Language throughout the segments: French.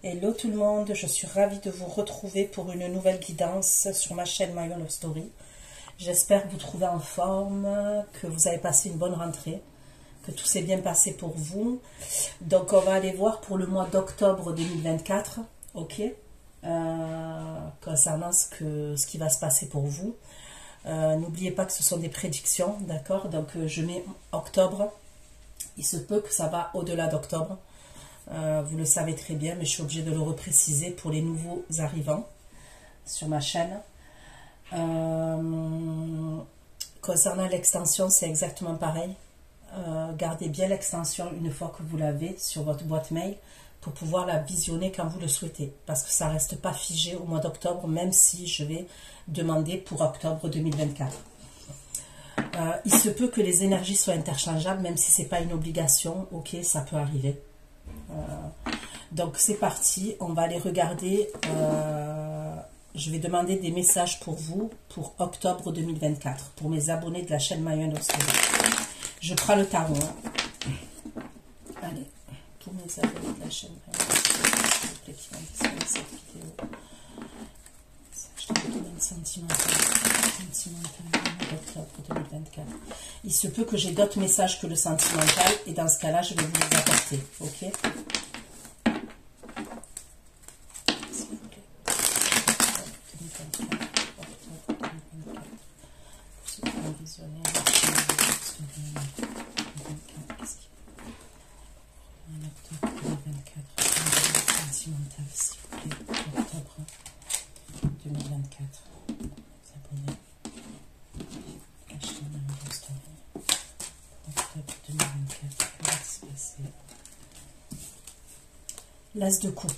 Hello tout le monde, je suis ravie de vous retrouver pour une nouvelle guidance sur ma chaîne My Own Love Story. J'espère que vous trouvez en forme, que vous avez passé une bonne rentrée, que tout s'est bien passé pour vous. Donc on va aller voir pour le mois d'octobre 2024, ok, concernant ce qui va se passer pour vous. N'oubliez pas que ce sont des prédictions, d'accord? Donc je mets octobre, il se peut que ça va au-delà d'octobre. Vous le savez très bien, mais je suis obligée de le repréciser pour les nouveaux arrivants sur ma chaîne. Concernant l'extension, c'est exactement pareil. Gardez bien l'extension une fois que vous l'avez sur votre boîte mail pour pouvoir la visionner quand vous le souhaitez. Parce que ça ne reste pas figé au mois d'octobre, même si je vais demander pour octobre 2024. Il se peut que les énergies soient interchangeables, même si ce n'est pas une obligation. Ok, ça peut arriver. Donc c'est parti, on va aller regarder, je vais demander des messages pour vous pour octobre 2024, pour mes abonnés de la chaîne My Own Love Story. Je prends le tarot, hein. Allez, pour mes abonnés de la chaîne My Own Love Story, qui vont visionner cette vidéo, je te demande sentimental d'octobre 2024. Il se peut que j'ai d'autres messages que le sentimental, et dans ce cas-là, je vais vous les apporter, ok? L'As de coupe.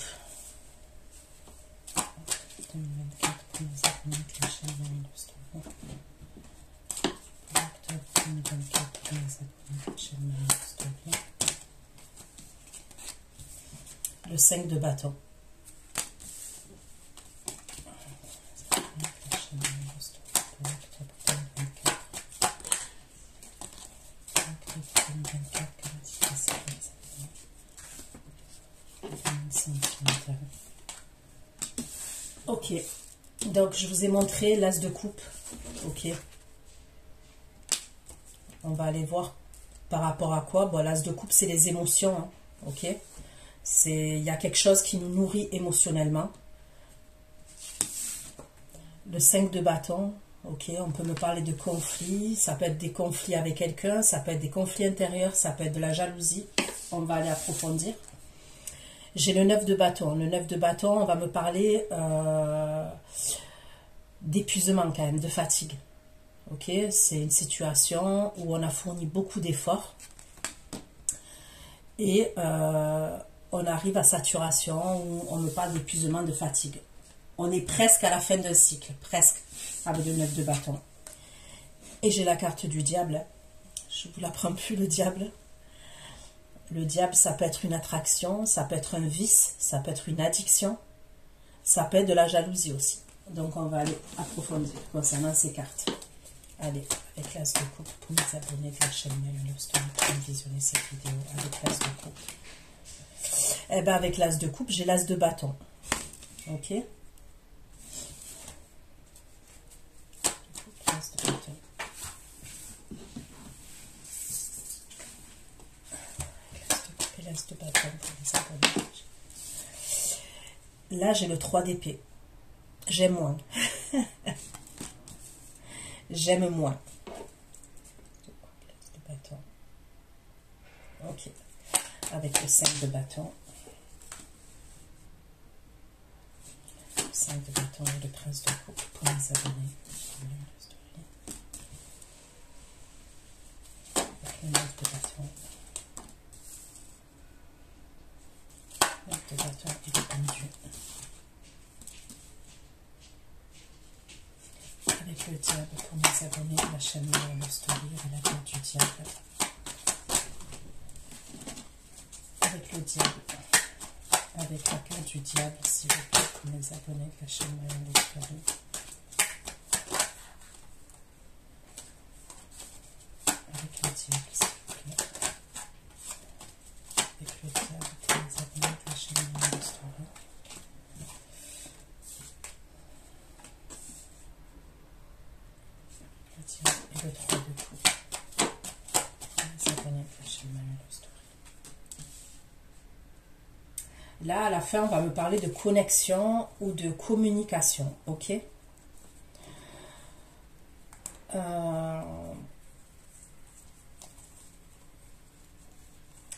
2024 pour les abonnés de la chaîne My Own Love Story. Pour octobre 2024 pour les abonnés de la chaîne My Own Love Story. Le 5 de bâton. Ok, donc je vous ai montré l'As de coupe, ok. On va aller voir par rapport à quoi. Bon, l'As de coupe, c'est les émotions, hein, ok. Il y a quelque chose qui nous nourrit émotionnellement. Le 5 de bâton, ok, on peut me parler de conflits, ça peut être des conflits avec quelqu'un, ça peut être des conflits intérieurs, ça peut être de la jalousie. On va aller approfondir. J'ai le 9 de bâton. Le 9 de bâton, on va me parler d'épuisement quand même, de fatigue. Ok, c'est une situation où on a fourni beaucoup d'efforts et on arrive à saturation où on me parle d'épuisement, de fatigue. On est presque à la fin d'un cycle, presque, avec le 9 de bâton. Et j'ai la carte du diable. Je ne vous la prends plus, le diable. Le diable, ça peut être une attraction, ça peut être un vice, ça peut être une addiction, ça peut être de la jalousie aussi. Donc, on va aller approfondir concernant ces cartes. Allez, avec l'As de coupe, pour mes abonnés de la chaîne My Own Love Story, pour visionner cette vidéo avec l'As de coupe. Eh bien, avec l'As de coupe, j'ai l'As de bâton. Ok? L'As de bâton. De bâton pour les abonnés. Là, j'ai le 3 d'épée. J'aime moins. J'aime moins. De bâton. Ok. Avec le 5 de bâton. Le 5 de bâton et le prince de coupe pour les abonnés. Avec le 9 de bâton. De bâton et de pendu. Avec le diable pour mes abonnés de la chaîne My Own Love Story et la carte du diable. Avec le diable. Avec la carte du diable, s'il vous plaît, pour mes abonnés de la chaîne My Own Love Story. Avec le diable, s'il vous plaît. Avec le diable pour mes abonnés de la chaîne My Own Love Story. le 3 de coupe. Là, à la fin, on va me parler de connexion ou de communication, ok?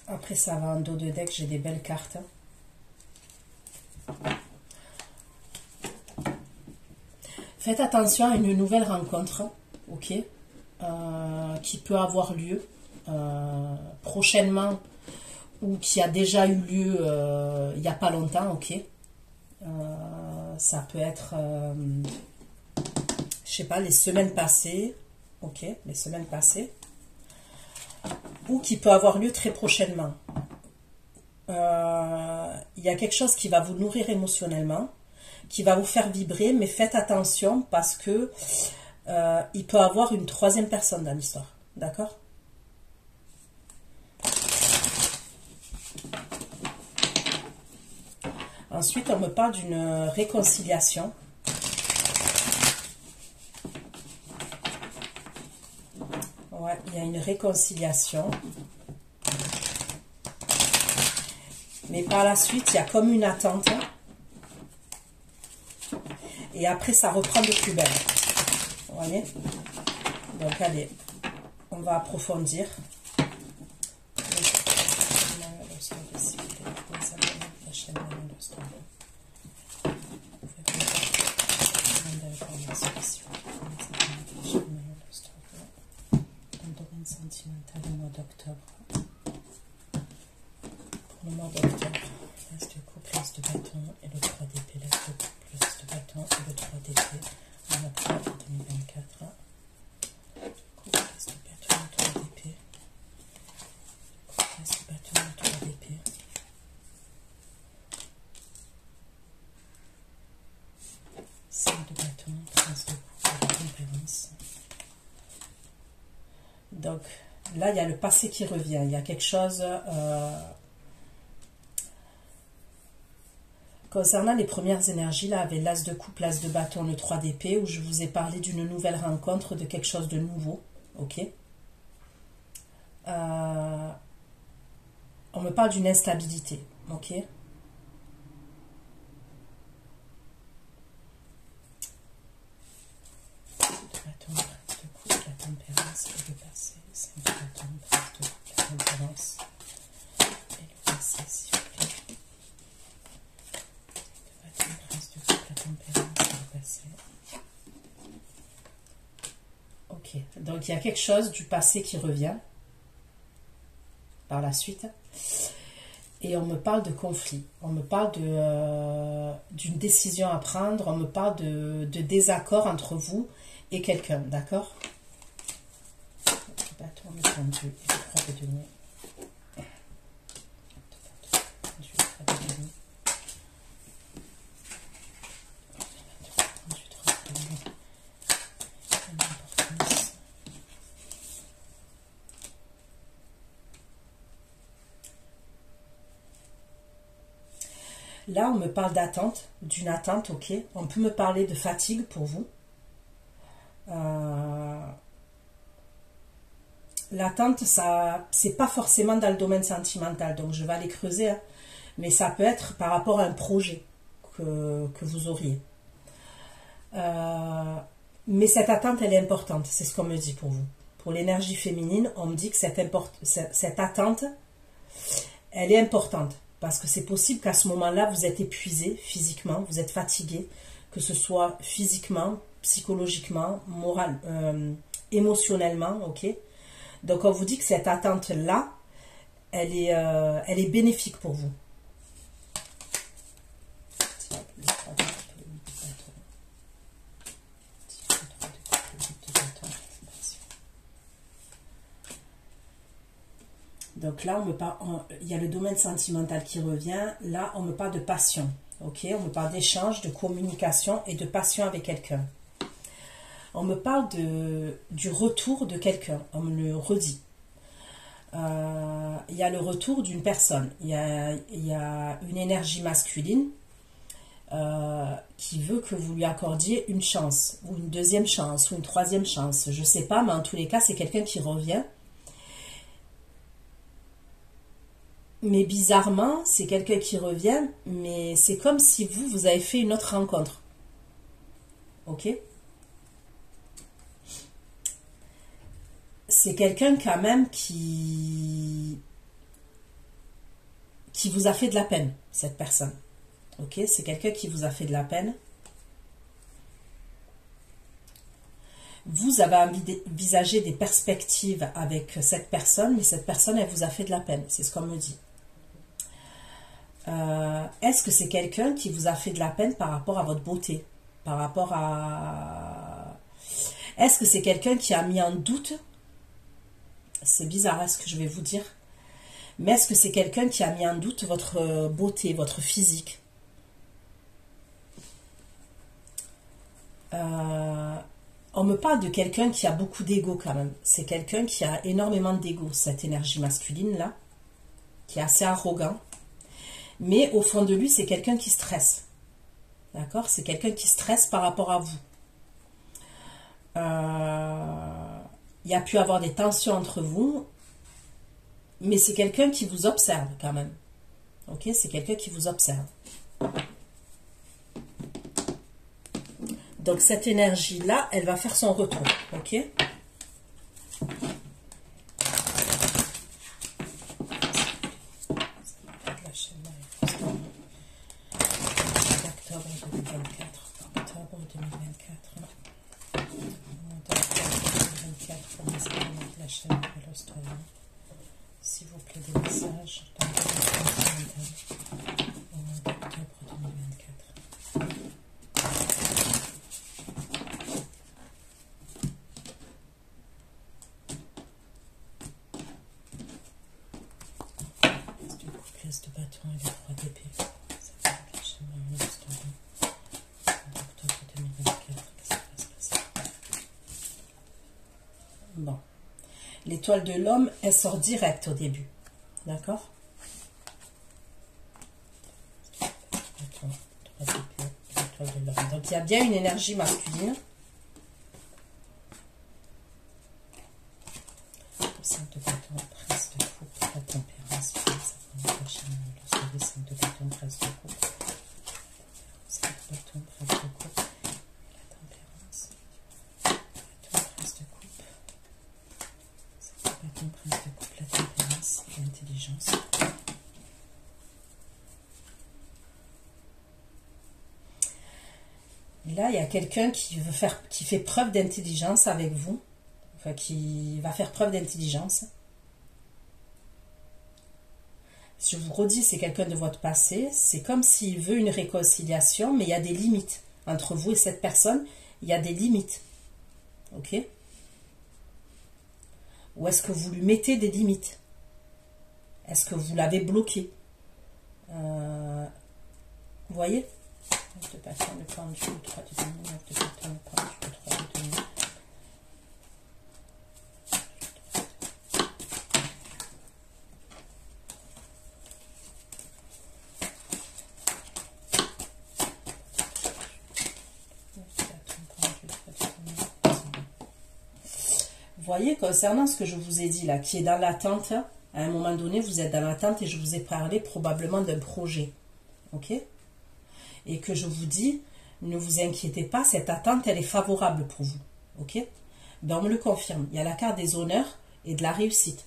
Après, ça va en dos de deck, j'ai des belles cartes. Faites attention à une nouvelle rencontre, ok, qui peut avoir lieu prochainement ou qui a déjà eu lieu il n'y a pas longtemps, ok. Ça peut être, je sais pas, les semaines passées, ok, les semaines passées, ou qui peut avoir lieu très prochainement. Il y a quelque chose qui va vous nourrir émotionnellement, qui va vous faire vibrer, mais faites attention parce que il peut y avoir une troisième personne dans l'histoire, d'accord? Ensuite, on me parle d'une réconciliation. Ouais, il y a une réconciliation. Mais par la suite, il y a comme une attente. Et après, ça reprend de plus belle. Vous voyez? Donc, allez, on va approfondir. Sentimental au mois d'octobre. Pour le mois d'octobre, l'as de coupe, l'as de bâton et le 3 d'épée, l'as de coupe, l'as de bâton et le 3 d'épée en octobre 2024. Coupe, l'as de bâton, le 3 d'épée. Coupe, l'as de bâton, le 3 d'épée. Cinq de bâton, 13 de coupe, la tempérance. Donc là, il y a le passé qui revient. Il y a quelque chose... concernant les premières énergies, là, avec l'as de coupe, l'as de bâton, le 3 d'épée, où je vous ai parlé d'une nouvelle rencontre, de quelque chose de nouveau. Ok. On me parle d'une instabilité. Ok. Ok, donc il y a quelque chose du passé qui revient par la suite. Et on me parle de conflit, on me parle d'une décision à prendre, on me parle de désaccord entre vous et quelqu'un, d'accord? Bâton, le tendu et le 3 de denier. Là, on me parle d'attente, d'une attente, ok. On peut me parler de fatigue pour vous. L'attente, ça, c'est pas forcément dans le domaine sentimental, donc je vais aller creuser, hein. Mais ça peut être par rapport à un projet que vous auriez. Mais cette attente, elle est importante, c'est ce qu'on me dit pour vous. Pour l'énergie féminine, on me dit que cette attente, elle est importante. Parce que c'est possible qu'à ce moment-là, vous êtes épuisé physiquement, vous êtes fatigué, que ce soit physiquement, psychologiquement, émotionnellement, ok? Donc on vous dit que cette attente-là, elle est bénéfique pour vous. Donc là, il y a le domaine sentimental qui revient. Là, on me parle de passion. Ok, on me parle d'échange, de communication et de passion avec quelqu'un. On me parle du retour de quelqu'un. On me le redit. Il y a le retour d'une personne. Il y a une énergie masculine qui veut que vous lui accordiez une chance, ou une deuxième chance, ou une troisième chance. Je ne sais pas, mais en tous les cas, c'est quelqu'un qui revient. Mais bizarrement, c'est quelqu'un qui revient, mais c'est comme si vous avez fait une autre rencontre. Ok? C'est quelqu'un quand même qui vous a fait de la peine, cette personne. Ok? C'est quelqu'un qui vous a fait de la peine. Vous avez envisagé des perspectives avec cette personne, mais cette personne, elle vous a fait de la peine. C'est ce qu'on me dit. Est-ce que c'est quelqu'un qui vous a fait de la peine par rapport à votre beauté? Par rapport à... Est-ce que c'est quelqu'un qui a mis en doute? C'est bizarre, ce que je vais vous dire. Mais est-ce que c'est quelqu'un qui a mis en doute votre beauté, votre physique? On me parle de quelqu'un qui a beaucoup d'ego quand même. C'est quelqu'un qui a énormément d'ego, cette énergie masculine-là, qui est assez arrogant. Mais au fond de lui, c'est quelqu'un qui stresse. D'accord? C'est quelqu'un qui stresse par rapport à vous. Il y a pu avoir des tensions entre vous, mais c'est quelqu'un qui vous observe quand même. Ok? C'est quelqu'un qui vous observe. Donc cette énergie-là, elle va faire son retour. Ok? S'il vous plaît, des messages dans le mois d'octobre 2024. C'est une couplesse de bâton et de 3 d'épée. Ça va être la chaîne de l'histoire. En octobre 2024, qu'est-ce qui va se passer? Bon. L'étoile de l'homme, elle sort direct au début. D'accord? Donc, il y a bien une énergie masculine. Le 5 de bâton, prince de coupe, la tempérance, ça prend la chaîne, le soleil, 5 de bâton, prince de coupe. 5 de bâton, prince de coupe, la tempérance. Bâton, prince de coupe. Bâton, prince de coupe, la tempérance, l'intelligence. Là, il y a quelqu'un qui fait preuve d'intelligence avec vous, enfin qui va faire preuve d'intelligence. Je vous redis, c'est quelqu'un de votre passé. C'est comme s'il veut une réconciliation, mais il y a des limites entre vous et cette personne. Il y a des limites, ok? Ou est-ce que vous lui mettez des limites? Est-ce que vous l'avez bloqué? Vous voyez? De bâton, le pendu, le 3 de demi, de bâton, le pendu, le 3 de demi. Vous voyez, concernant ce que je vous ai dit là, qui est dans l'attente, à un moment donné, vous êtes dans l'attente et je vous ai parlé probablement d'un projet. Ok? Et que je vous dis, ne vous inquiétez pas, cette attente, elle est favorable pour vous. Ok? Ben, on me le confirme. Il y a la carte des honneurs et de la réussite.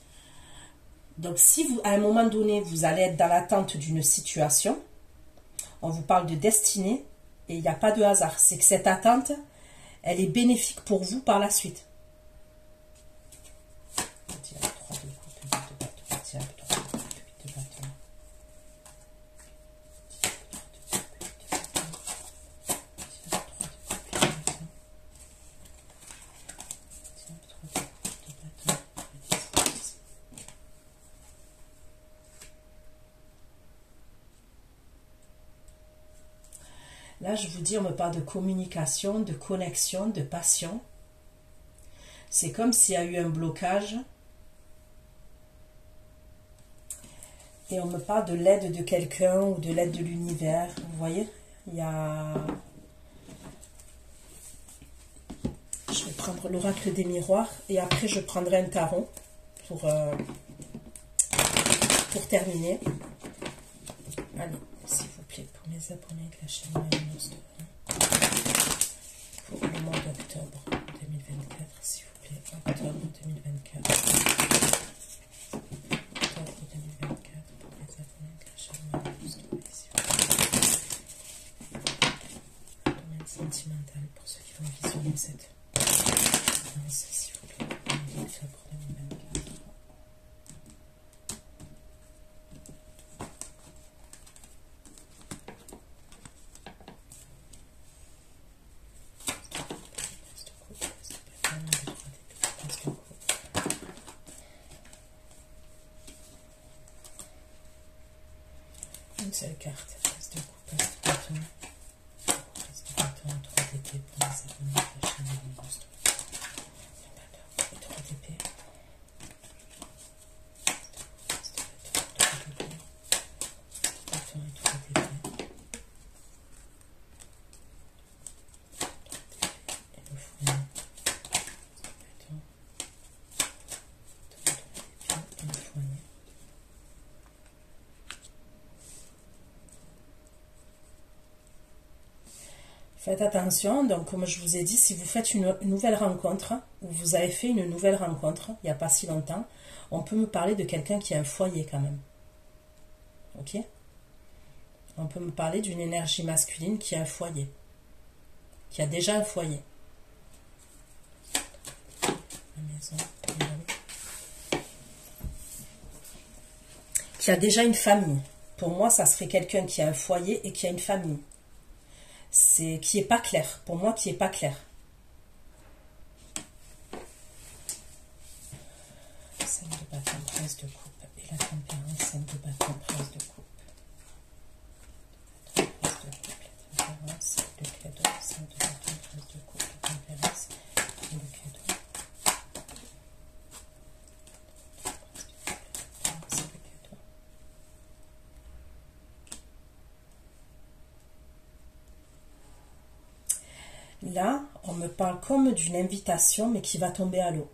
Donc, si vous, à un moment donné, vous allez être dans l'attente d'une situation, on vous parle de destinée et il n'y a pas de hasard. C'est que cette attente, elle est bénéfique pour vous par la suite. Là, je vous dis, on me parle de communication, de connexion, de passion. C'est comme s'il y a eu un blocage. Et on me parle de l'aide de quelqu'un ou de l'aide de l'univers. Vous voyez? il y a... Je vais prendre l'oracle des miroirs et après je prendrai un tarot pour terminer. Allez, s'il vous plaît, pour mes abonnés de la chaîne pour le mois d'octobre 2024, s'il vous plaît, octobre 2024. Octobre 2024 pour les abonnés de la chaîne s'il vous plaît. Domaine sentimental pour ceux qui vont visionner cette séance, s'il vous plaît, octobre 2024. Une seule carte, face de coupe, face de bâton, 3 d'épée pour les abonnés de la chaîne des monstres. Et 3 d'épée. Face de bâton, 3 d'épée. Bâton et 3 d'épée. Et le fourneau. Bâton. 3 d'épée et le fourneau. Faites attention, donc comme je vous ai dit, si vous faites une nouvelle rencontre, ou vous avez fait une nouvelle rencontre, il n'y a pas si longtemps, on peut me parler de quelqu'un qui a un foyer quand même. Ok? On peut me parler d'une énergie masculine qui a un foyer. Qui a déjà un foyer. La maison, qui a déjà une famille. Pour moi, ça serait quelqu'un qui a un foyer et qui a une famille. C'est qui est pas clair, pour moi qui est pas clair. 5 de bâton, prince de coupe et la tempérance, 5 de bâton, prince de coupe. Prince de coupe, la tempérance, le cadeau, 5 de bâton, prince de coupe, la tempérance et le cadeau. C'est le cadeau. Là, on me parle comme d'une invitation, mais qui va tomber à l'eau.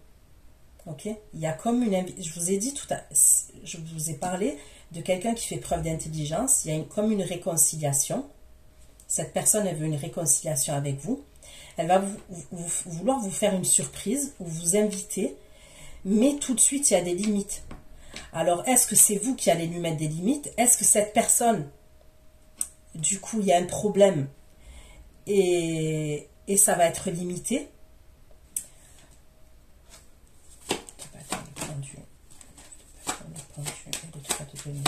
Ok? Il y a comme une invitation. Je vous ai dit je vous ai parlé de quelqu'un qui fait preuve d'intelligence. Il y a comme une réconciliation. Cette personne, elle veut une réconciliation avec vous. Elle va vouloir vous faire une surprise ou vous inviter, mais tout de suite, il y a des limites. Alors, est-ce que c'est vous qui allez lui mettre des limites? Est-ce que cette personne, du coup, il y a un problème et ça va être limité? Le pendu et le 3 de denier.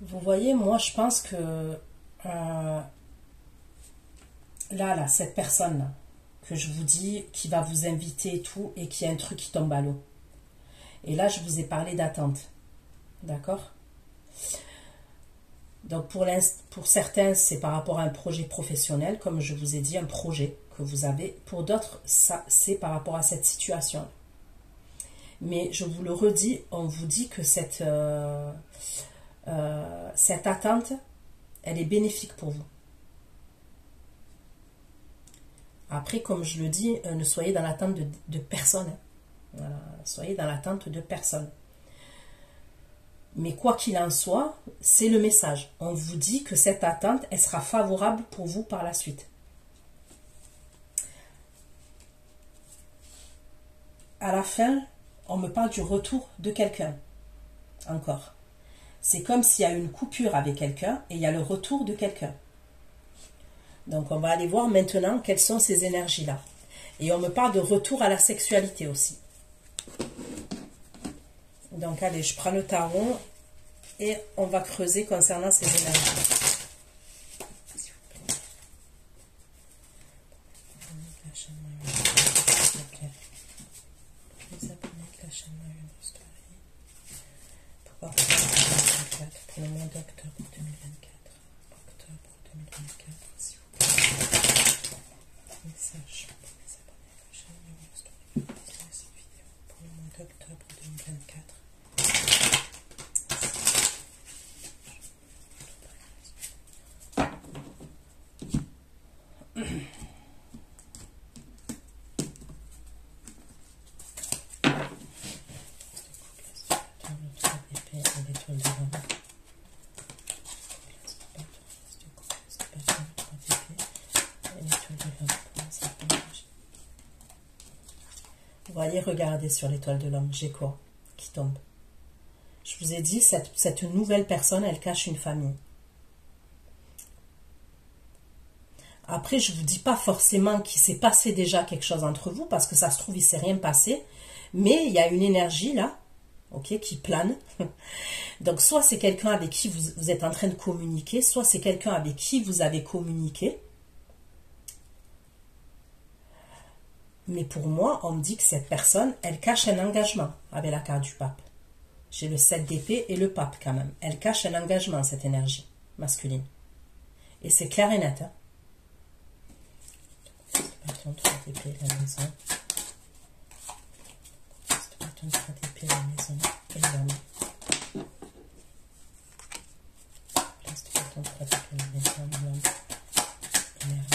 Vous voyez, moi je pense que là, cette personne-là, que je vous dis, qui va vous inviter et tout, et qui a un truc qui tombe à l'eau. Et là, je vous ai parlé d'attente. D'accord? Donc pour certains, c'est par rapport à un projet professionnel, comme je vous ai dit, un projet que vous avez. Pour d'autres, c'est par rapport à cette situation. Mais je vous le redis, on vous dit que cette attente, elle est bénéfique pour vous. Après, comme je le dis, ne soyez dans l'attente de personne. Voilà, soyez dans l'attente de personne. Mais quoi qu'il en soit, c'est le message. On vous dit que cette attente, elle sera favorable pour vous par la suite. À la fin, on me parle du retour de quelqu'un. Encore. C'est comme s'il y a une coupure avec quelqu'un et il y a le retour de quelqu'un. Donc on va aller voir maintenant quelles sont ces énergies-là. Et on me parle de retour à la sexualité aussi. Donc, allez, je prends le tarot et on va creuser concernant ces énergies. Pour le mois d'octobre 2024. Octobre 2024, s'il vous plaît. Message pour mes abonnés de la chaîne cette vidéo pour le mois d'octobre 2024. Vous voyez, regardez sur l'étoile de l'homme, j'ai quoi qui tombe? Je vous ai dit, cette nouvelle personne, elle cache une famille. Après, je ne vous dis pas forcément qu'il s'est passé déjà quelque chose entre vous, parce que ça se trouve, il ne s'est rien passé. Mais il y a une énergie là, ok, qui plane. Donc, soit c'est quelqu'un avec qui vous êtes en train de communiquer, soit c'est quelqu'un avec qui vous avez communiqué. Mais pour moi, on me dit que cette personne, elle cache un engagement avec la carte du pape. J'ai le 7 d'épée et le pape quand même. Elle cache un engagement, cette énergie masculine. Et c'est clair et net. Hein? Bâton 3 d'épée, la maison. Bâton 3 d'épée, la maison. Et l'homme. Place de bâton 3 d'épée, la maison, l'homme. Et l'ermite.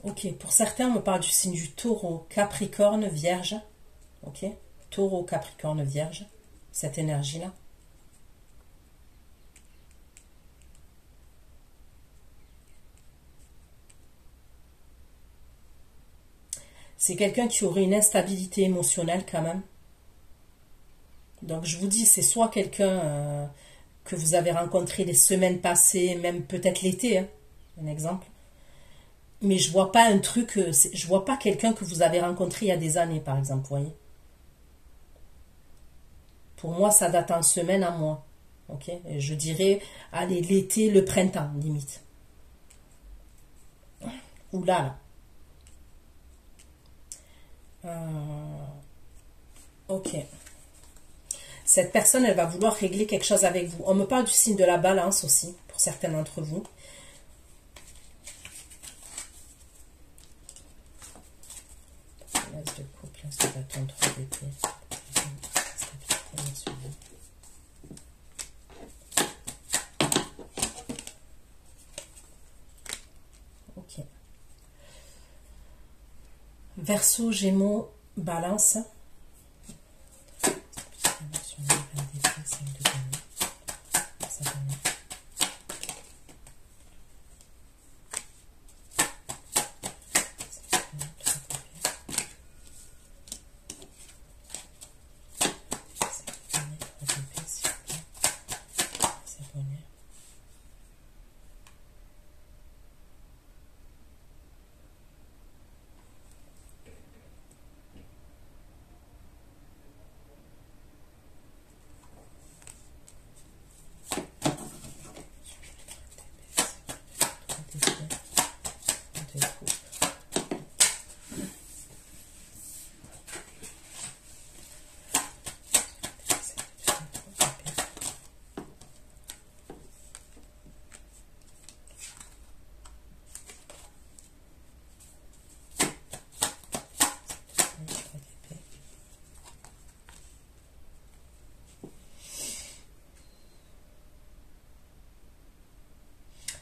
Ok, pour certains, on me parle du signe du taureau, capricorne, vierge. Ok, taureau, capricorne, vierge. Cette énergie-là. C'est quelqu'un qui aurait une instabilité émotionnelle quand même. Donc je vous dis, c'est soit quelqu'un que vous avez rencontré les semaines passées, même peut-être l'été, hein, un exemple. Mais je vois pas un truc, je vois pas quelqu'un que vous avez rencontré il y a des années, par exemple, vous voyez. Pour moi, ça date en semaine, en mois. Ok, et je dirais, allez, l'été, le printemps, limite. Ou là. Ok. Cette personne, elle va vouloir régler quelque chose avec vous. On me parle du signe de la balance aussi, pour certains d'entre vous. Place de couple, place de bâton, 3 d'épée. Ok. Verseau, Gémeaux, Balance.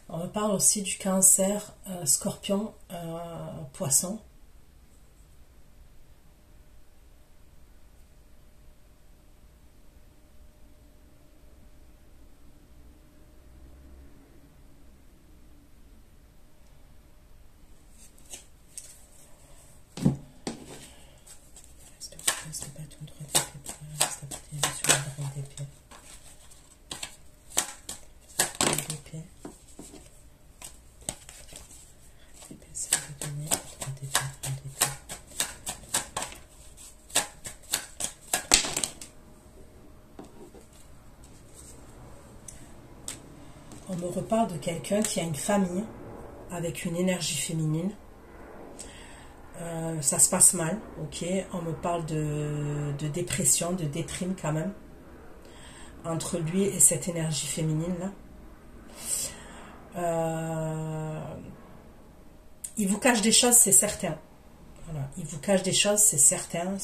On me parle aussi du cancer, scorpion, poisson. reparle de quelqu'un qui a une famille avec une énergie féminine. Ça se passe mal, ok. On me parle de dépression, de déprime quand même, entre lui et cette énergie féminine là. Il vous cache des choses, c'est certain. Voilà. Il vous cache des choses, c'est certain,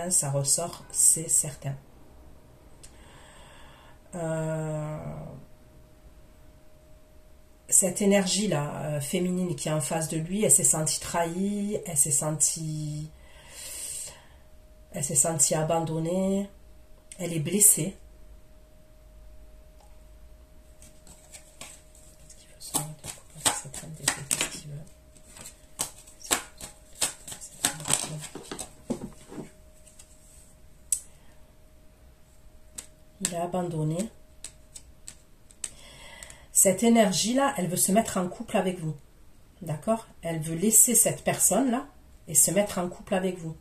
ça ressort, c'est certain. Cette énergie-là, féminine qui est en face de lui, elle s'est sentie trahie, elle s'est sentie abandonnée, elle est blessée. Il est abandonné. Cette énergie-là, elle veut se mettre en couple avec vous. D'accord? Elle veut laisser cette personne-là et se mettre en couple avec vous.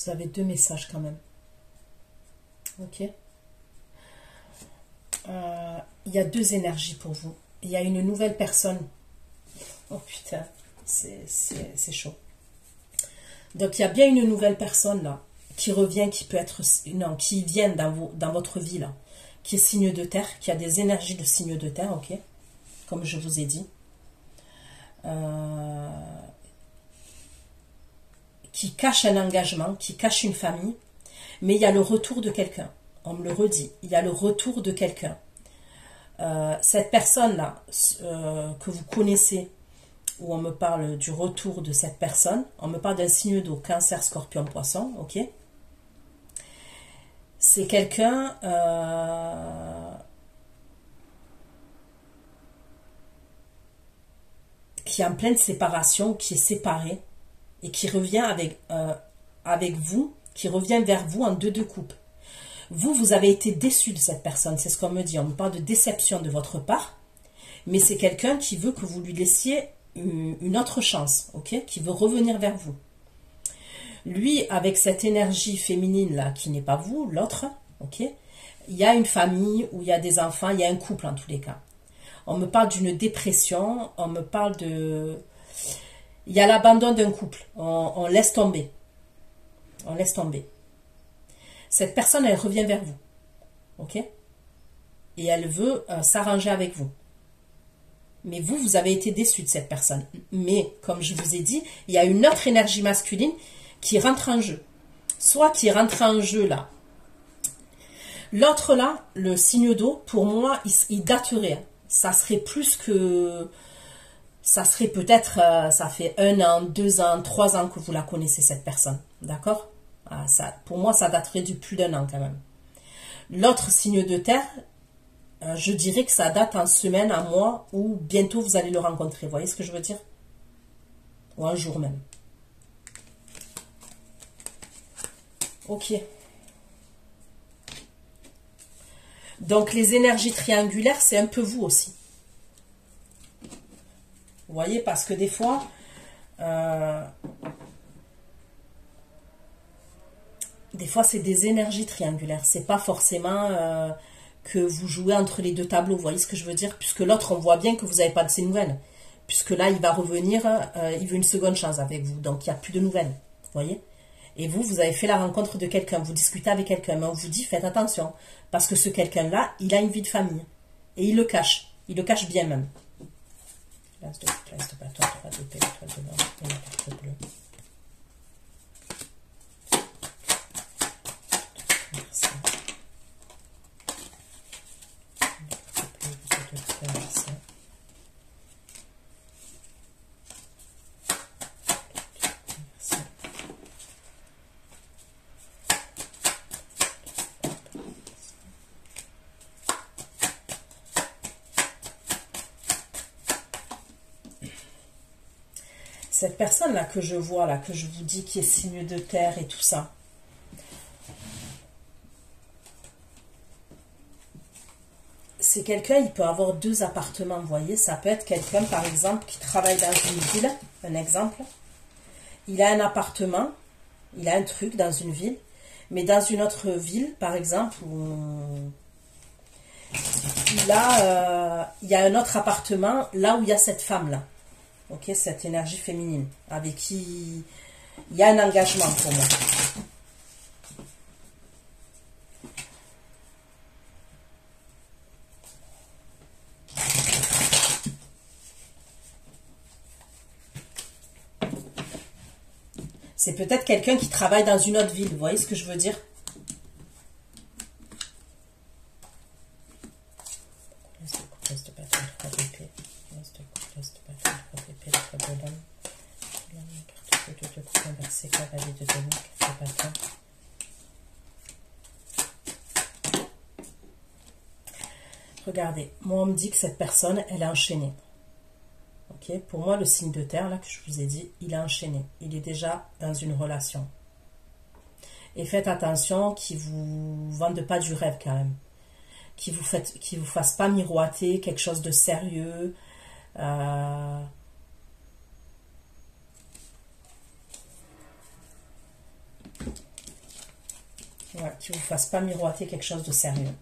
Vous avez deux messages quand même. Ok. Il y a deux énergies pour vous. Il y a une nouvelle personne. Oh putain, c'est chaud. Donc il y a bien une nouvelle personne là, qui revient, qui peut être... Non, qui vient dans votre vie là, qui est signe de terre, qui a des énergies de signe de terre, ok. Comme je vous ai dit. Qui cache un engagement, qui cache une famille, mais il y a le retour de quelqu'un. On me le redit, il y a le retour de quelqu'un. Cette personne-là, que vous connaissez, où on me parle du retour de cette personne, on me parle d'un signe d'eau, Cancer, Scorpion, Poisson, ok. C'est quelqu'un qui est en pleine séparation, qui est séparé, et qui revient avec vous, qui revient vers vous en deux coupes. Vous avez été déçu de cette personne, c'est ce qu'on me dit. On me parle de déception de votre part, mais c'est quelqu'un qui veut que vous lui laissiez une autre chance, ok, qui veut revenir vers vous. Lui, avec cette énergie féminine là, qui n'est pas vous, l'autre, ok, il y a une famille où il y a des enfants, il y a un couple en tous les cas. On me parle d'une dépression, on me parle de... Il y a l'abandon d'un couple. On laisse tomber. On laisse tomber. Cette personne, elle revient vers vous. Ok? Et elle veut s'arranger avec vous. Mais vous avez été déçu de cette personne. Mais, comme je vous ai dit, il y a une autre énergie masculine qui rentre en jeu. Soit qui rentre en jeu là. L'autre là, le signe d'eau, pour moi, il daterait. Ça serait plus que... Ça serait peut-être, ça fait 1 an, 2 ans, 3 ans que vous la connaissez, cette personne. D'accord? Pour moi, ça daterait du plus d'1 an quand même. L'autre signe de terre, je dirais que ça date en semaine, en mois, ou bientôt vous allez le rencontrer. Vous voyez ce que je veux dire? Ou un jour même. Ok. Donc, les énergies triangulaires, c'est un peu vous aussi. Vous voyez, parce que des fois, c'est des énergies triangulaires. C'est pas forcément que vous jouez entre les deux tableaux. Vous voyez ce que je veux dire? Puisque l'autre, on voit bien que vous n'avez pas de ces nouvelles. Puisque là, il va revenir, il veut une seconde chance avec vous. Donc, il n'y a plus de nouvelles. Vous voyez? Et vous avez fait la rencontre de quelqu'un. Vous discutez avec quelqu'un. Mais on vous dit, faites attention. Parce que ce quelqu'un-là, il a une vie de famille. Et il le cache. Il le cache bien même. L'as de bâton, 3 d'épée, l'étoile de l'or et la carte bleue. Merci. Cette personne-là que je vois, là, que je vous dis, qui est signe de terre et tout ça, c'est quelqu'un, il peut avoir 2 appartements, vous voyez. Ça peut être quelqu'un, par exemple, qui travaille dans une ville, un exemple. Il a un appartement, il a un truc dans une ville, mais dans une autre ville, par exemple, où il y a un autre appartement, là où il y a cette femme-là. Ok, cette énergie féminine, avec qui il y a un engagement pour moi. C'est peut-être quelqu'un qui travaille dans une autre ville, vous voyez ce que je veux dire? Regardez, moi on me dit que cette personne, elle est enchaînée. Ok, pour moi, le signe de terre, là, que je vous ai dit, il est enchaîné. Il est déjà dans une relation. Et faites attention qu'il ne vous vende pas du rêve, quand même. Qu'il vous fasse pas miroiter quelque chose de sérieux. Ouais, qu'il vous fasse pas miroiter quelque chose de sérieux.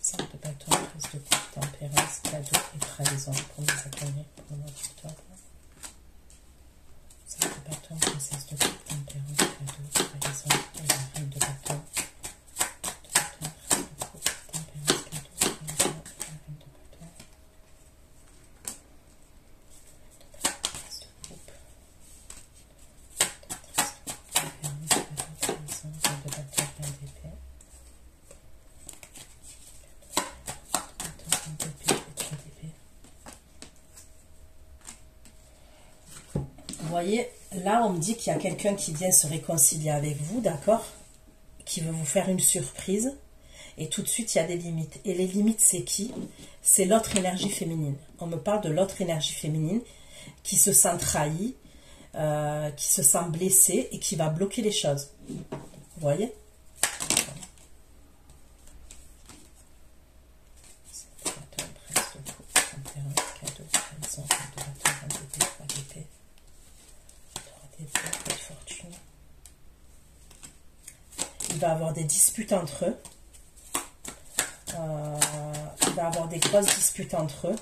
Simple bâton, prise de coupe, tempérance, cadeau et trahison pour nous accueillir pour notre victoire. Simple bâton, princesse de coupe, tempérance, cadeau, trahison et la reine de bâton. Vous voyez, là, on me dit qu'il y a quelqu'un qui vient se réconcilier avec vous, d'accord? Qui veut vous faire une surprise. Et tout de suite, il y a des limites. Et les limites, c'est qui? C'est l'autre énergie féminine. On me parle de l'autre énergie féminine qui se sent trahie, qui se sent blessée et qui va bloquer les choses. Vous voyez? Il va avoir des disputes entre eux. Il va avoir des grosses disputes entre eux.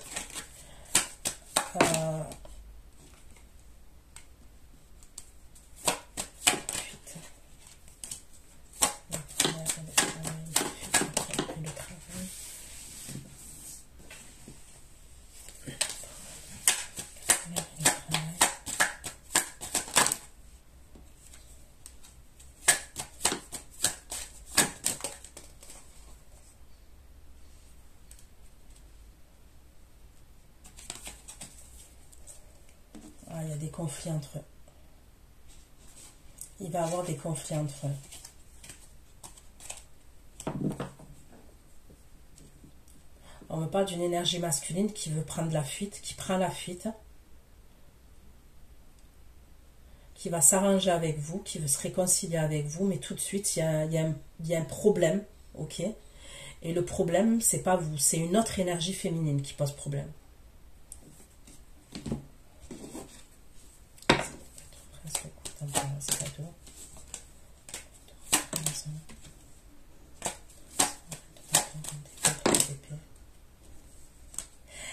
Il y a des conflits entre eux. Il va y avoir des conflits entre eux. On me parle d'une énergie masculine qui veut prendre la fuite, qui prend la fuite, qui va s'arranger avec vous, qui veut se réconcilier avec vous, mais tout de suite, il y a un problème, ok? Et le problème, c'est pas vous, c'est une autre énergie féminine qui pose problème.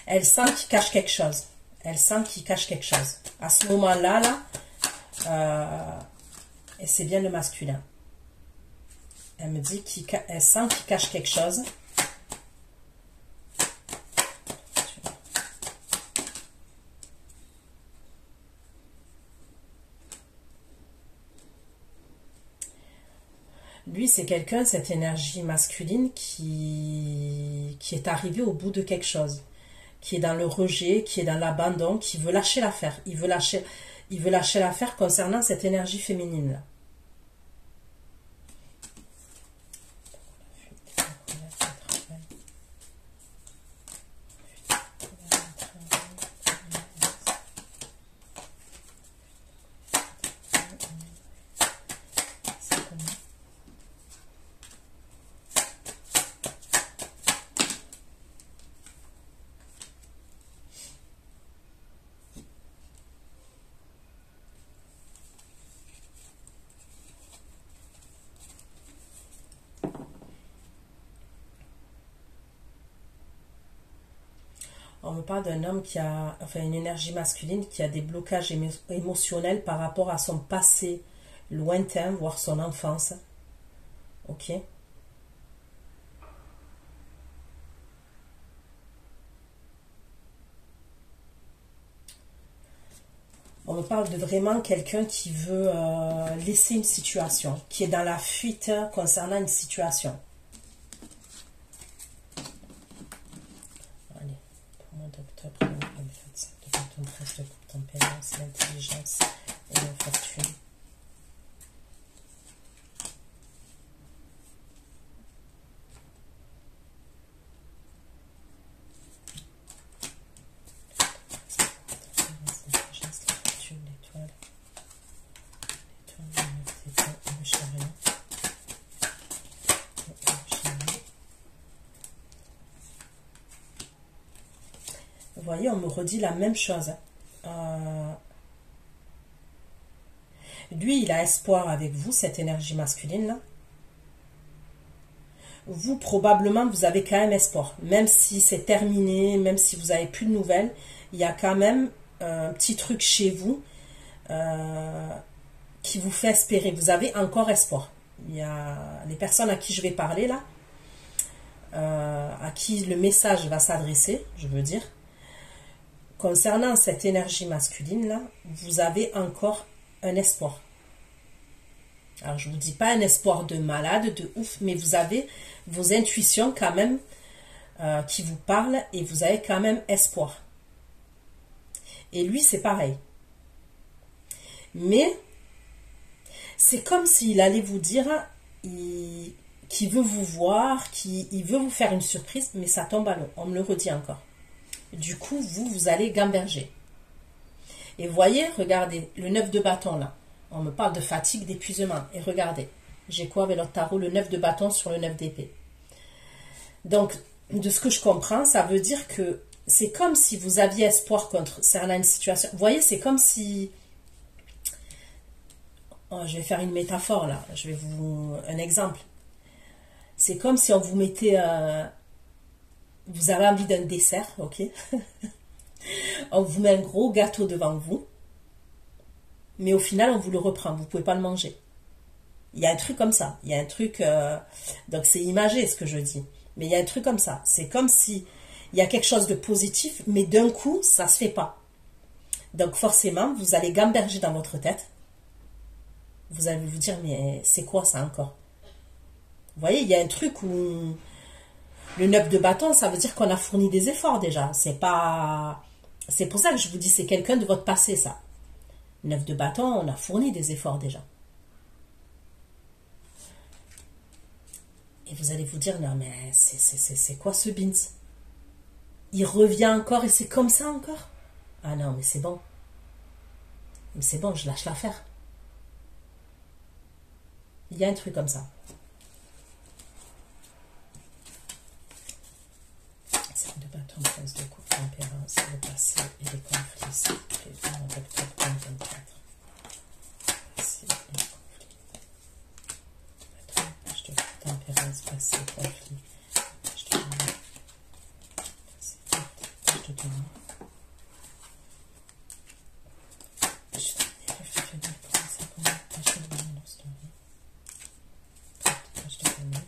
Elle sent qu'il cache quelque chose. Elle sent qu'il cache quelque chose. À ce moment-là, et c'est bien le masculin. Elle me dit qu'elle sent qu'il cache quelque chose. Lui, c'est quelqu'un, cette énergie masculine, qui est arrivé au bout de quelque chose, qui est dans le rejet, qui est dans l'abandon, qui veut lâcher l'affaire. Il veut lâcher l'affaire concernant cette énergie féminine-là. me parle d'un homme qui a, enfin une énergie masculine qui a des blocages émotionnels par rapport à son passé lointain, voire son enfance. Ok. On me parle de vraiment quelqu'un qui veut laisser une situation, qui est dans la fuite concernant une situation. Allez, pour moi d'octobre 2025, devant ton prince de coupe, tempérance, l'intelligence et la fortune. Vous voyez, on me redit la même chose. Lui, il a espoir avec vous, cette énergie masculine-là. Vous, probablement, vous avez quand même espoir. Même si c'est terminé, même si vous n'avez plus de nouvelles, il y a quand même un petit truc chez vous qui vous fait espérer. Vous avez encore espoir. Il y a les personnes à qui je vais parler là, à qui le message va s'adresser, je veux dire. Concernant cette énergie masculine là, vous avez encore un espoir. Alors je ne vous dis pas un espoir de malade, de ouf, mais vous avez vos intuitions quand même qui vous parlent et vous avez quand même espoir. Et lui c'est pareil. Mais c'est comme s'il allait vous dire qu'il veut vous voir, qu'il veut vous faire une surprise, mais ça tombe à l'eau. On me le redit encore. Du coup, vous allez gamberger. Et voyez, regardez, le 9 de bâton là. On me parle de fatigue, d'épuisement. Et regardez, j'ai quoi avec l'autre tarot? Le 9 de bâton sur le 9 d'épée. Donc, de ce que je comprends, ça veut dire que c'est comme si vous aviez espoir contre certaines situations. Vous voyez, c'est comme si... Oh, je vais faire une métaphore là. Je vais vous... Un exemple. C'est comme si on vous mettait... Vous avez envie d'un dessert, ok? On vous met un gros gâteau devant vous, mais au final, on vous le reprend. Vous ne pouvez pas le manger. Il y a un truc comme ça. Il y a un truc... donc, c'est imagé ce que je dis. Mais il y a un truc comme ça. C'est comme si il y a quelque chose de positif, mais d'un coup, ça ne se fait pas. Donc, forcément, vous allez gamberger dans votre tête. Vous allez vous dire, mais c'est quoi ça encore? Vous voyez, il y a un truc où... Le 9 de bâton, ça veut dire qu'on a fourni des efforts déjà. C'est pas... C'est pour ça que je vous dis, c'est quelqu'un de votre passé, ça. 9 de bâton, on a fourni des efforts déjà. Et vous allez vous dire, non mais c'est quoi ce Bins? Il revient encore et c'est comme ça encore? Ah non, mais c'est bon. Mais c'est bon, je lâche l'affaire. Il y a un truc comme ça. En place de coupe, tempérance, le passé et les conflits, c'est le 1 octobre 2024. Passé et conflits. Page de coupe, tempérance, passé, conflit. Page de données. Passé, page de données. Page de données, réfléchir, comment ça commence. Page de données, leur story. Page de données.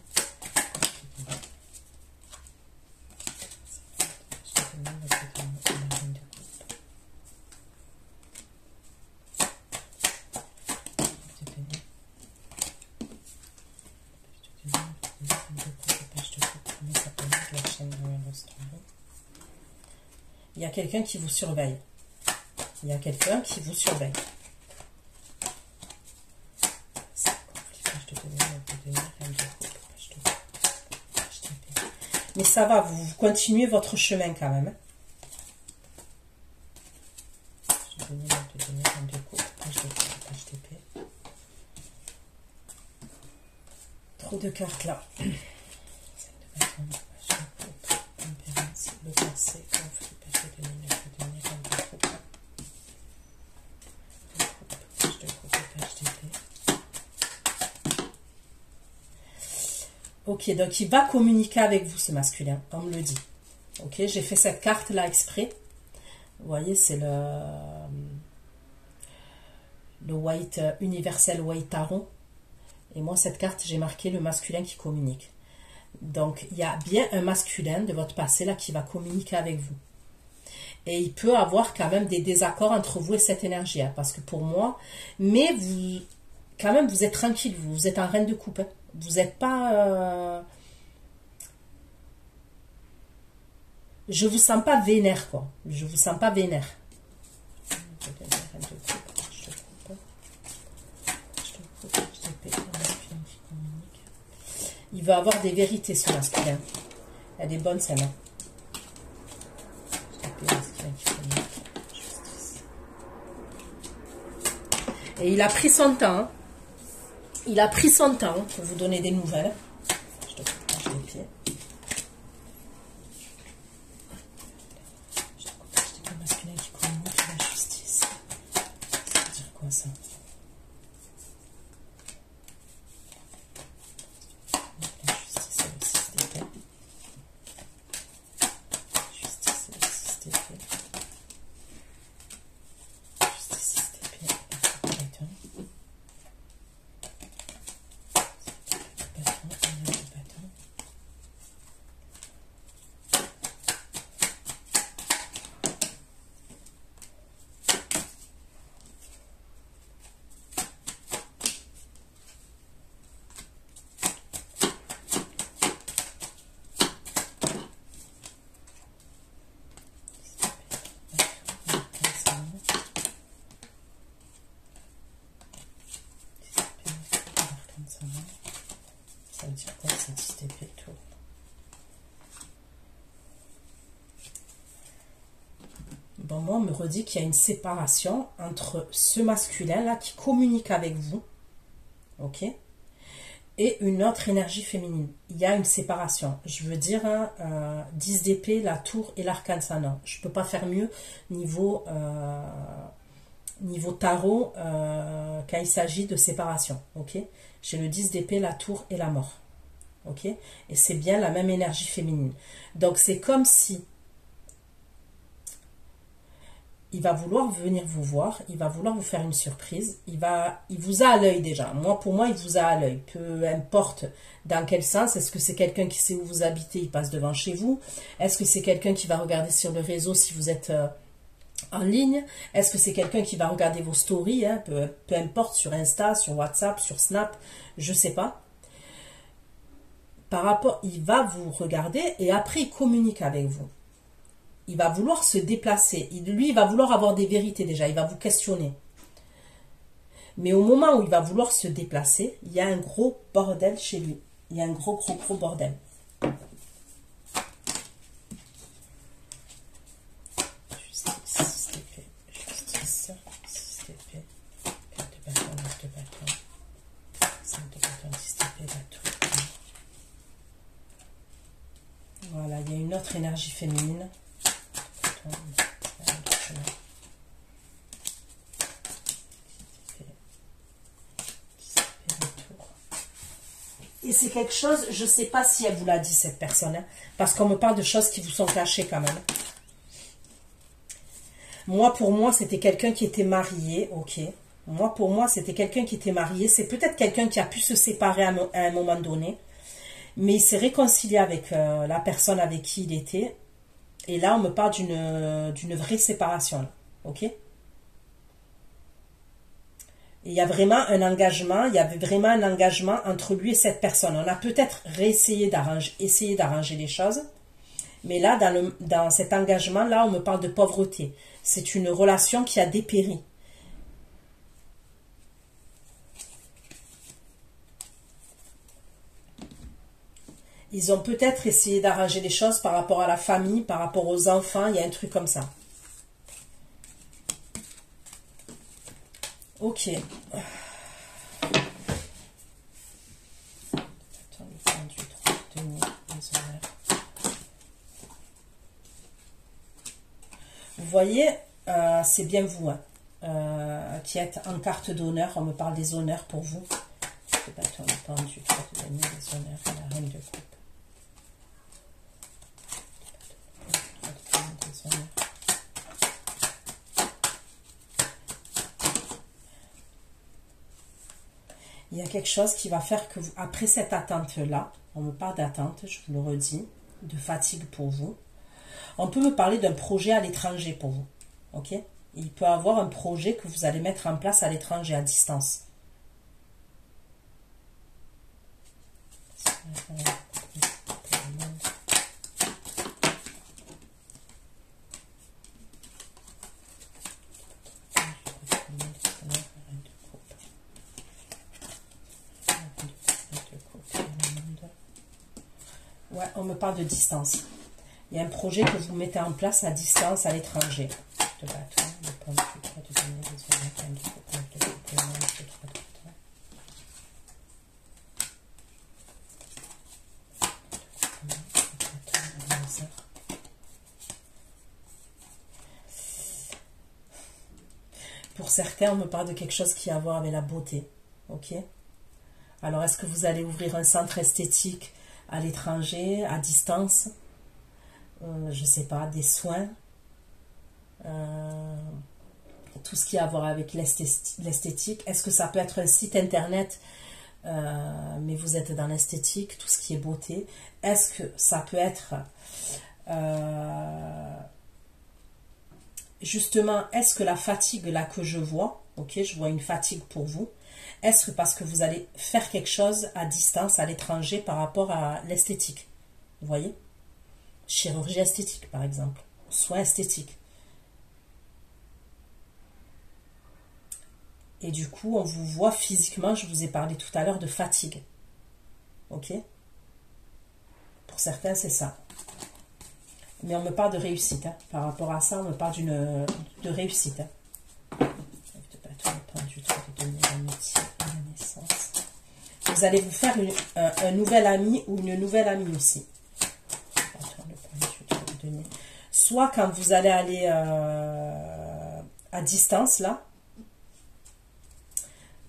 Il y a quelqu'un qui vous surveille. Il y a quelqu'un qui vous surveille. Mais ça va, vous continuez votre chemin quand même. Trop de cartes là. Le passé, conflit, page de données, page de coupe, page d'épée. Ok, donc il va communiquer avec vous, ce masculin, on me le dit. Ok, j'ai fait cette carte là exprès. Vous voyez, c'est le White Universel White Tarot. Et moi, cette carte, j'ai marqué le masculin qui communique. Donc, il y a bien un masculin de votre passé là qui va communiquer avec vous. Et il peut avoir quand même des désaccords entre vous et cette énergie. Hein, parce que pour moi, mais vous, quand même, vous êtes tranquille. Vous êtes en reine de coupe. Hein. Vous n'êtes pas... je vous sens pas vénère, quoi. Je vous sens pas vénère. Il veut avoir des vérités, ce masculin. Elle est bonne, celle-là. Et il a pris son temps. Hein. Il a pris son temps pour vous donner des nouvelles. Je te coupe les pieds. Le masculin qui communique la justice. Ça veut dire quoi, ça? Ça veut dire quoi, cette système tour? Bon, moi, on me redit qu'il y a une séparation entre ce masculin-là qui communique avec vous, ok, et une autre énergie féminine. Il y a une séparation. Je veux dire, 10 d'épée, la tour et l'arcane Sanan. Je ne peux pas faire mieux niveau tarot quand il s'agit de séparation, ok. J'ai le 10 d'épée, la tour et la mort. Ok. Et c'est bien la même énergie féminine. Donc c'est comme si il va vouloir venir vous voir, il va vouloir vous faire une surprise, il vous a à l'œil déjà. Moi, pour moi, il vous a à l'œil. Peu importe dans quel sens. Est-ce que c'est quelqu'un qui sait où vous habitez, il passe devant chez vous? Est-ce que c'est quelqu'un qui va regarder sur le réseau si vous êtes en ligne? Est-ce que c'est quelqu'un qui va regarder vos stories, hein, peu importe, sur Insta, sur WhatsApp, sur Snap, je sais pas. Par rapport, il va vous regarder et après il communique avec vous. Il va vouloir se déplacer. Lui, il va vouloir avoir des vérités déjà. Il va vous questionner. Mais au moment où il va vouloir se déplacer, il y a un gros bordel chez lui. Il y a un gros bordel. Voilà, il y a une autre énergie féminine. Et c'est quelque chose, je ne sais pas si elle vous l'a dit, cette personne, hein, parce qu'on me parle de choses qui vous sont cachées quand même. Moi, pour moi, c'était quelqu'un qui était marié, ok. Moi, pour moi, c'était quelqu'un qui était marié. C'est peut-être quelqu'un qui a pu se séparer à un moment donné. Mais il s'est réconcilié avec la personne avec qui il était. Et là, on me parle d'une vraie séparation. Là, ok. Et il y a vraiment un engagement. Il y avait vraiment un engagement entre lui et cette personne. On a peut-être réessayé d'arranger les choses. Mais là, dans cet engagement-là, on me parle de pauvreté. C'est une relation qui a dépéri. Ils ont peut-être essayé d'arranger les choses par rapport à la famille, par rapport aux enfants. Il y a un truc comme ça. Ok. Vous voyez, c'est bien vous hein, qui êtes en carte d'honneur. On me parle des honneurs pour vous. Le bâton pendu, des honneurs, la reine de coupe. Il y a quelque chose qui va faire que vous, après cette attente-là, on me parle d'attente, je vous le redis, de fatigue pour vous. On peut me parler d'un projet à l'étranger pour vous. Ok? Il peut y avoir un projet que vous allez mettre en place à l'étranger, à distance. Ouais, on me parle de distance. Il y a un projet que vous mettez en place à distance à l'étranger. De bâton, de pendu, de donner, des oreilles, de coupon, de complément, de 3 de Pour certains, on me parle de quelque chose qui a à voir avec la beauté. Ok? Alors, est-ce que vous allez ouvrir un centre esthétique à l'étranger, à distance? Je ne sais pas, des soins, tout ce qui a à voir avec l'esthétique. Est-ce que ça peut être un site internet, mais vous êtes dans l'esthétique, tout ce qui est beauté? Est-ce que ça peut être, justement, est-ce que la fatigue là que je vois, ok, je vois une fatigue pour vous, est-ce que parce que vous allez faire quelque chose à distance, à l'étranger, par rapport à l'esthétique? Vous voyez? Chirurgie esthétique, par exemple. Soins esthétiques. Et du coup, on vous voit physiquement, je vous ai parlé tout à l'heure de fatigue. Ok? Pour certains, c'est ça. Mais on me parle de réussite. Hein. Par rapport à ça, on me parle de réussite. Hein. Vous allez vous faire un nouvel ami ou une nouvelle amie aussi. Soit quand vous allez aller à distance, là,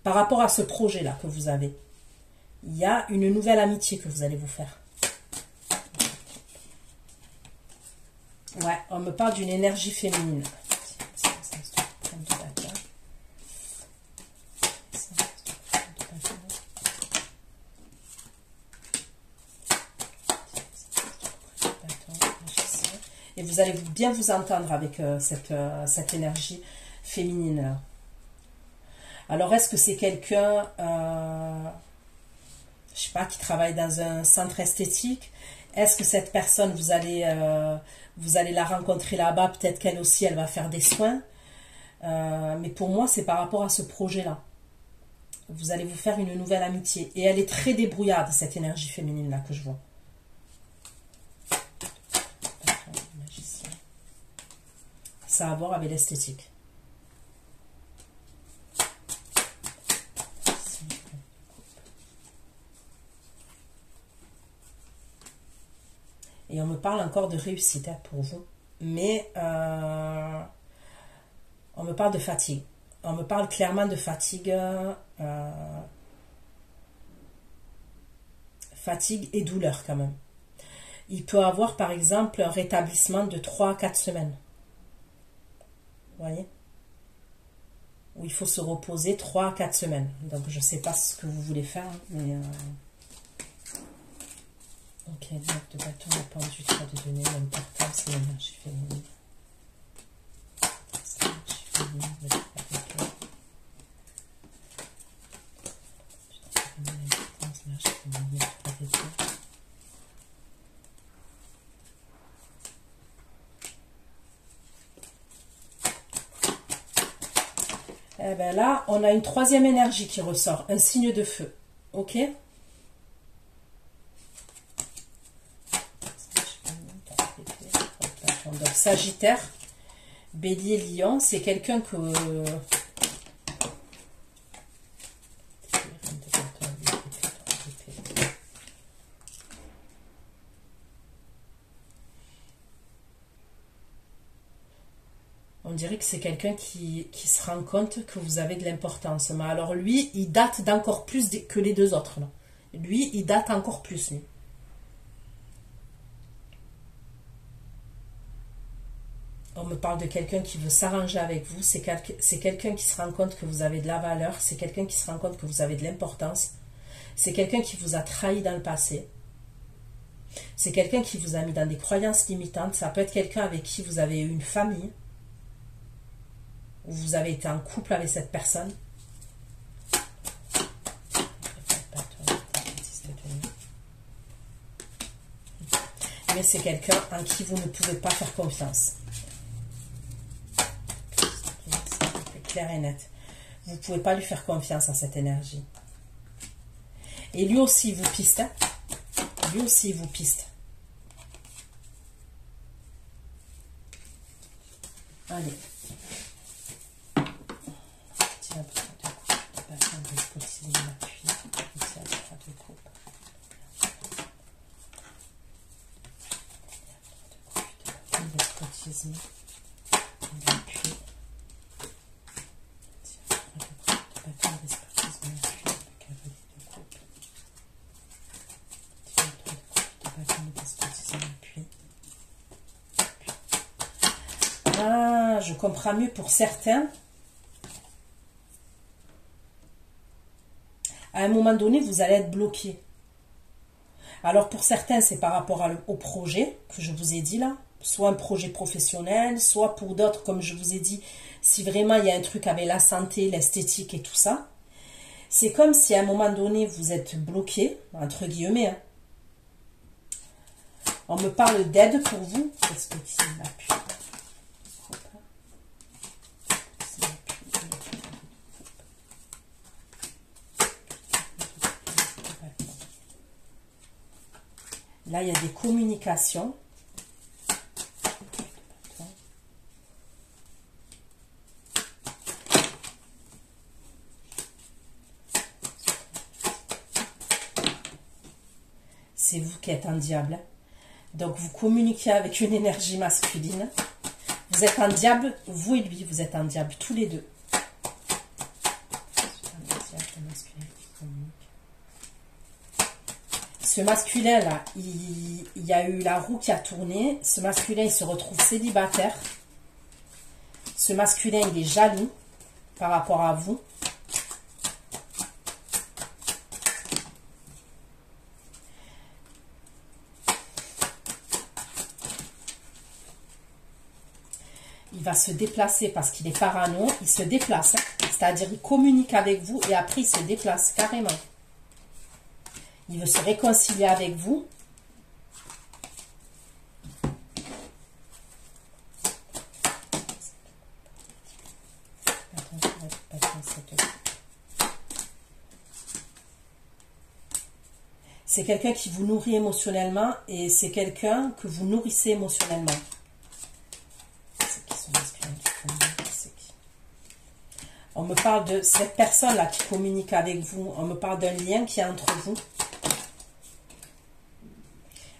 par rapport à ce projet-là que vous avez, il y a une nouvelle amitié que vous allez vous faire. Ouais, on me parle d'une énergie féminine. Et vous allez bien vous entendre avec cette énergie féminine. Alors, est-ce que c'est quelqu'un, je sais pas, qui travaille dans un centre esthétique? Est-ce que cette personne, vous allez la rencontrer là-bas? Peut-être qu'elle aussi, elle va faire des soins. Mais pour moi, c'est par rapport à ce projet-là. Vous allez vous faire une nouvelle amitié. Et elle est très débrouillarde, cette énergie féminine-là que je vois. Ça a à voir avec l'esthétique. Et on me parle encore de réussite hein, pour vous. Mais on me parle de fatigue. On me parle clairement de fatigue. Fatigue et douleur quand même. Il peut avoir par exemple un rétablissement de 3 à 4 semaines. Vous voyez? Où il faut se reposer 3 à 4 semaines. Donc je ne sais pas ce que vous voulez faire. Mais ok, bloc de bâton, la pendu, 3 de données, l'importance et l'énergie féminine. Eh bien là, on a une troisième énergie qui ressort, un signe de feu. Ok? Donc Sagittaire, Bélier, Lion, c'est quelqu'un que... On dirait que c'est quelqu'un qui se rend compte que vous avez de l'importance. Mais alors lui, il date d'encore plus que les deux autres. Là. Lui, il date encore plus. Lui. On me parle de quelqu'un qui veut s'arranger avec vous. C'est quelqu'un qui se rend compte que vous avez de la valeur. C'est quelqu'un qui se rend compte que vous avez de l'importance. C'est quelqu'un qui vous a trahi dans le passé. C'est quelqu'un qui vous a mis dans des croyances limitantes. Ça peut être quelqu'un avec qui vous avez eu une famille. Ou vous avez été en couple avec cette personne. Mais c'est quelqu'un en qui vous ne pouvez pas faire confiance. C'est clair et net. Vous ne pouvez pas lui faire confiance à cette énergie. Et lui aussi vous piste. Hein? Lui aussi vous piste. Allez. Ah, je comprends mieux pour certains. À un moment donné, vous allez être bloqué. Alors pour certains, c'est par rapport au projet que je vous ai dit là. Soit un projet professionnel, soit pour d'autres, comme je vous ai dit, si vraiment il y a un truc avec la santé, l'esthétique et tout ça. C'est comme si à un moment donné, vous êtes bloqué, entre guillemets. Hein. On me parle d'aide pour vous. Qu'est-ce que c'est l'appui? Là, il y a des communications. C'est vous qui êtes un diable. Donc, vous communiquez avec une énergie masculine. Vous êtes un diable, vous et lui, vous êtes un diable, tous les deux. Ce masculin-là, il y a eu la roue qui a tourné. Ce masculin, il se retrouve célibataire. Ce masculin, il est jaloux par rapport à vous. Il va se déplacer parce qu'il est parano. Il se déplace, hein. C'est-à-dire il communique avec vous et après il se déplace carrément. Il veut se réconcilier avec vous. C'est quelqu'un qui vous nourrit émotionnellement et c'est quelqu'un que vous nourrissez émotionnellement. On me parle de cette personne-là qui communique avec vous. On me parle d'un lien qui est entre vous.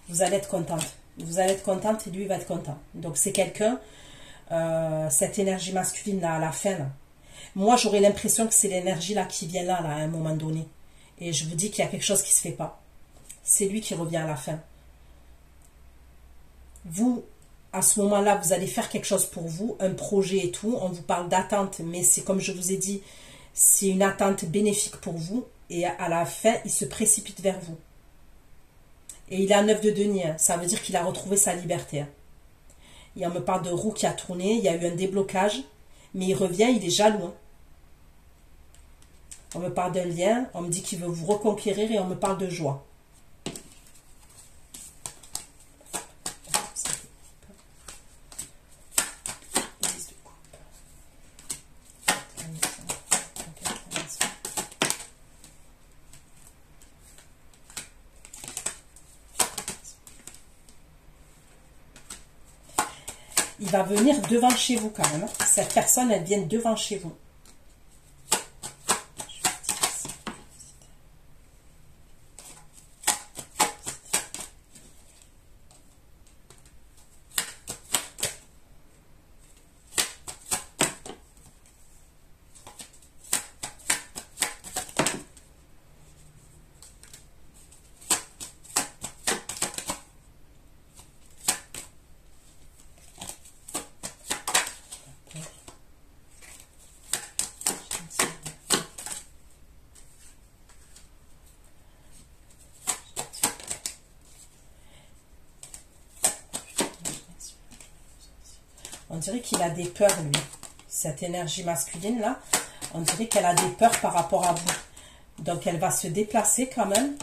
Vous allez être contente. Vous allez être contente et lui va être content. Donc c'est quelqu'un, cette énergie masculine là à la fin. Là. Moi j'aurais l'impression que c'est l'énergie là qui vient là, à un moment donné. Et je vous dis qu'il y a quelque chose qui ne se fait pas. C'est lui qui revient à la fin. Vous, à ce moment-là, vous allez faire quelque chose pour vous, un projet et tout. On vous parle d'attente, mais c'est comme je vous ai dit, c'est une attente bénéfique pour vous. Et à la fin, il se précipite vers vous. Et il a 9 de denier. Hein. Ça veut dire qu'il a retrouvé sa liberté. Hein. Et on me parle de roue qui a tourné. Il y a eu un déblocage. Mais il revient, il est jaloux. Hein. On me parle d'un lien. On me dit qu'il veut vous reconquérir et on me parle de joie. Il va venir devant chez vous quand même. Cette personne, elle vient devant chez vous. On dirait qu'il a des peurs, lui. Cette énergie masculine-là, on dirait qu'elle a des peurs par rapport à vous. Donc, elle va se déplacer quand même.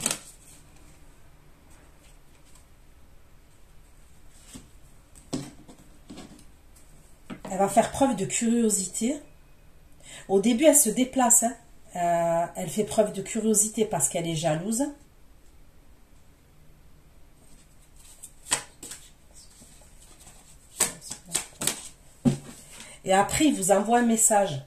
Elle va faire preuve de curiosité. Au début, elle se déplace. Hein. Elle fait preuve de curiosité parce qu'elle est jalouse. Et après, il vous envoie un message.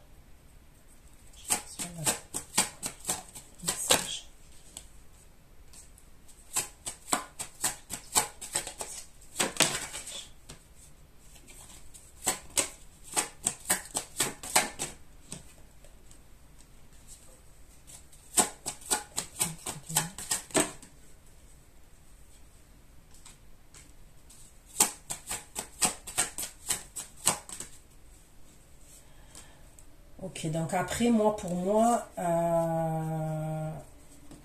Ok, donc après, pour moi,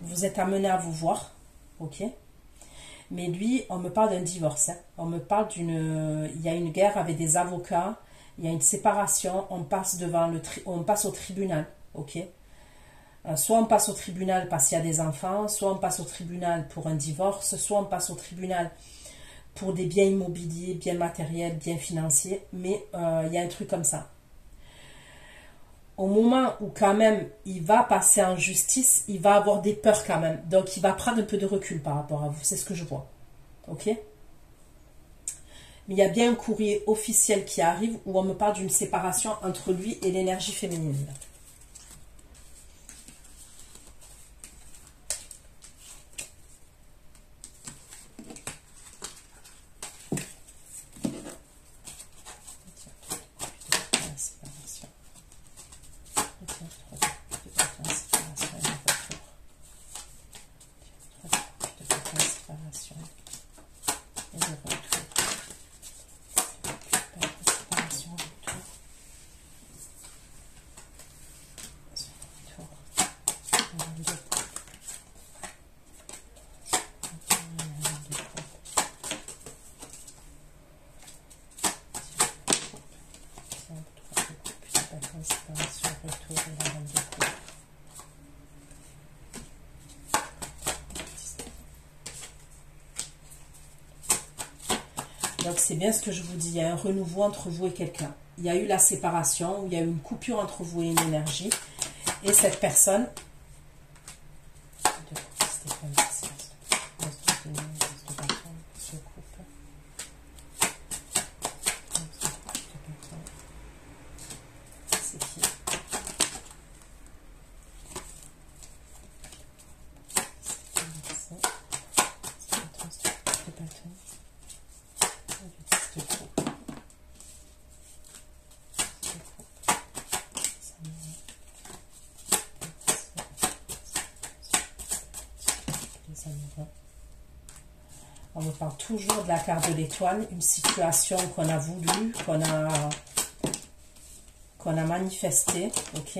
vous êtes amené à vous voir, ok. Mais lui, on me parle d'un divorce, hein. On me parle il y a une guerre avec des avocats, il y a une séparation, on passe on passe au tribunal, ok. Soit on passe au tribunal parce qu'il y a des enfants, soit on passe au tribunal pour un divorce, soit on passe au tribunal pour des biens immobiliers, biens matériels, biens financiers, mais il y a un truc comme ça. Au moment où quand même il va passer en justice, il va avoir des peurs quand même. Donc il va prendre un peu de recul par rapport à vous. C'est ce que je vois. Ok? Mais il y a bien un courrier officiel qui arrive où on me parle d'une séparation entre lui et l'énergie féminine. Donc c'est bien ce que je vous dis, il y a un renouveau entre vous et quelqu'un. Il y a eu la séparation, il y a eu une coupure entre vous et une énergie. Et cette personne... On me parle toujours de la carte de l'étoile, une situation qu'on a voulu, qu'on a manifesté, ok.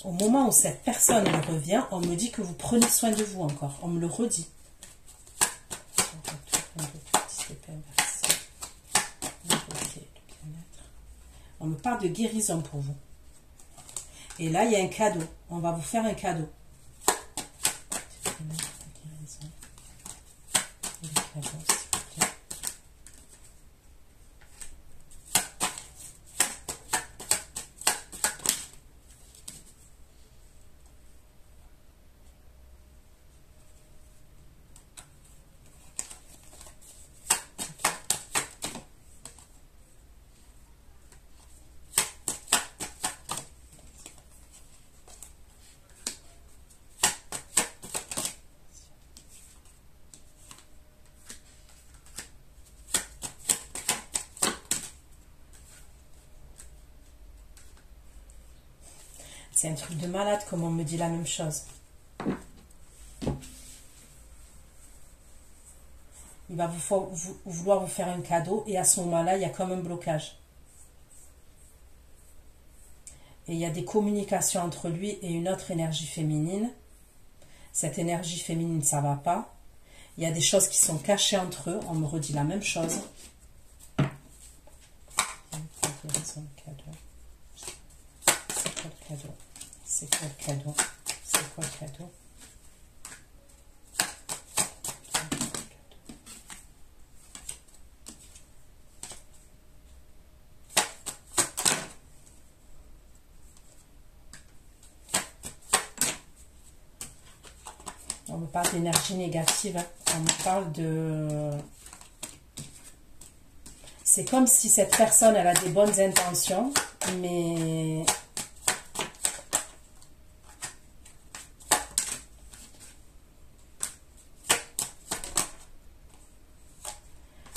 Au moment où cette personne revient, on me dit que vous prenez soin de vous encore. On me le redit. On me parle de guérison pour vous. Et là, il y a un cadeau. On va vous faire un cadeau. C'est un truc de malade, comme on me dit la même chose. Il va vouloir vous faire un cadeau et à ce moment-là, il y a comme un blocage. Et il y a des communications entre lui et une autre énergie féminine. Cette énergie féminine, ça ne va pas. Il y a des choses qui sont cachées entre eux. On me redit la même chose. C'est quoi le cadeau? C'est quoi le cadeau? C'est quoi le cadeau? On me parle d'énergie négative, hein. On me parle de... C'est comme si cette personne, elle a des bonnes intentions, mais...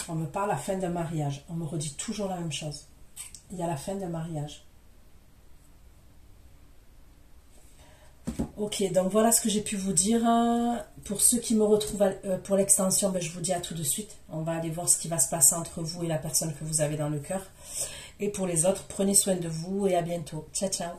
On me parle la fin d'un mariage. On me redit toujours la même chose. Il y a la fin d'un mariage. Ok, donc voilà ce que j'ai pu vous dire. Pour ceux qui me retrouvent pour l'extension, ben, je vous dis à tout de suite. On va aller voir ce qui va se passer entre vous et la personne que vous avez dans le cœur. Et pour les autres, prenez soin de vous et à bientôt. Ciao, ciao.